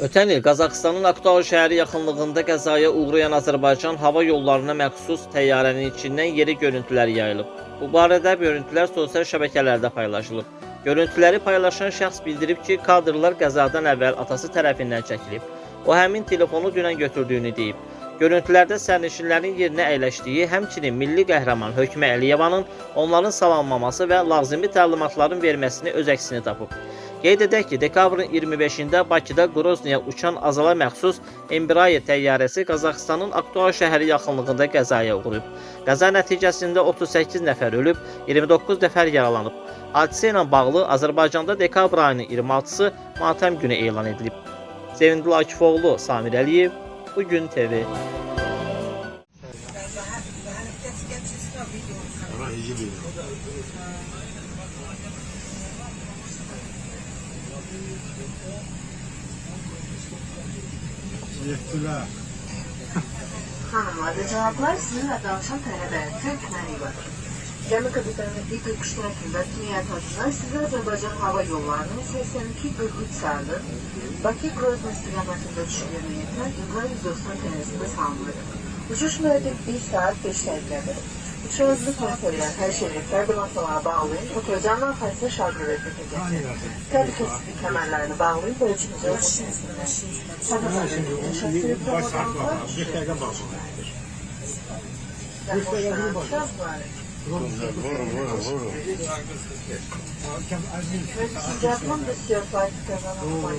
Ötən il Qazaxıstanın Aktual şəhəri yaxınlığında qəzaya uğrayan Azərbaycan hava yollarına məxsus təyyarənin içindən yeri görüntüləri yayılıb. Bu barədə görüntülər sosial şəbəkələrdə paylaşılıb. Görüntüləri paylaşan şəxs bildirib ki, kadrlar qəzadan əvvəl atası tərəfindən çəkilib. O həmin telefonu dünən götürdüyünü deyib. Görüntülərdə sərnişinlərin yerinə əyləşdiyi, həmçinin milli qəhrəman Hökmə Əliyevanın onların salamlaması və lazımi təlimatların verməsini öz əksini tapıb. Qeyd edək ki, dekabrın 25-də Bakıda Qroznyaya uçan Azala məxsus Embraer təyyarəsi Qazaxıstanın Aktual şəhəri yaxınlığında qəzaya uğrayıb. Qəza nəticəsində 38 nəfər ölüb, 29 nəfər yaralanıb. Hadisə ilə bağlı Azərbaycanda dekabr ayının 26-sı matəm günü elan edilib. Sevindil Akifoğlu, Samir Əliyev, Bugün TV. Hanımlar ve cevaplar sizinle danışan tələbələrdən etməli vardır. Gəmi kapitanı İqor Quşnakın və dünya tacılar sizi Azərbaycan hava yollarının 82-43 sayılı Bakı Grozny istiqamətində düşürülmə yetən İqor 190 təyyarəsində salınır. Uçuş müddəti 1 saat 5 dəqiqədir. Uçağınızı kontrollər, hər şeritlər bilançolara bağlayın, oturacağın arxasında şarjör edəcək. Təhlükəsizlik kəmərlərini bağlayın və ölçünüzü ölçünsünlər. Cevaplam da istiyor flight kazanımı var.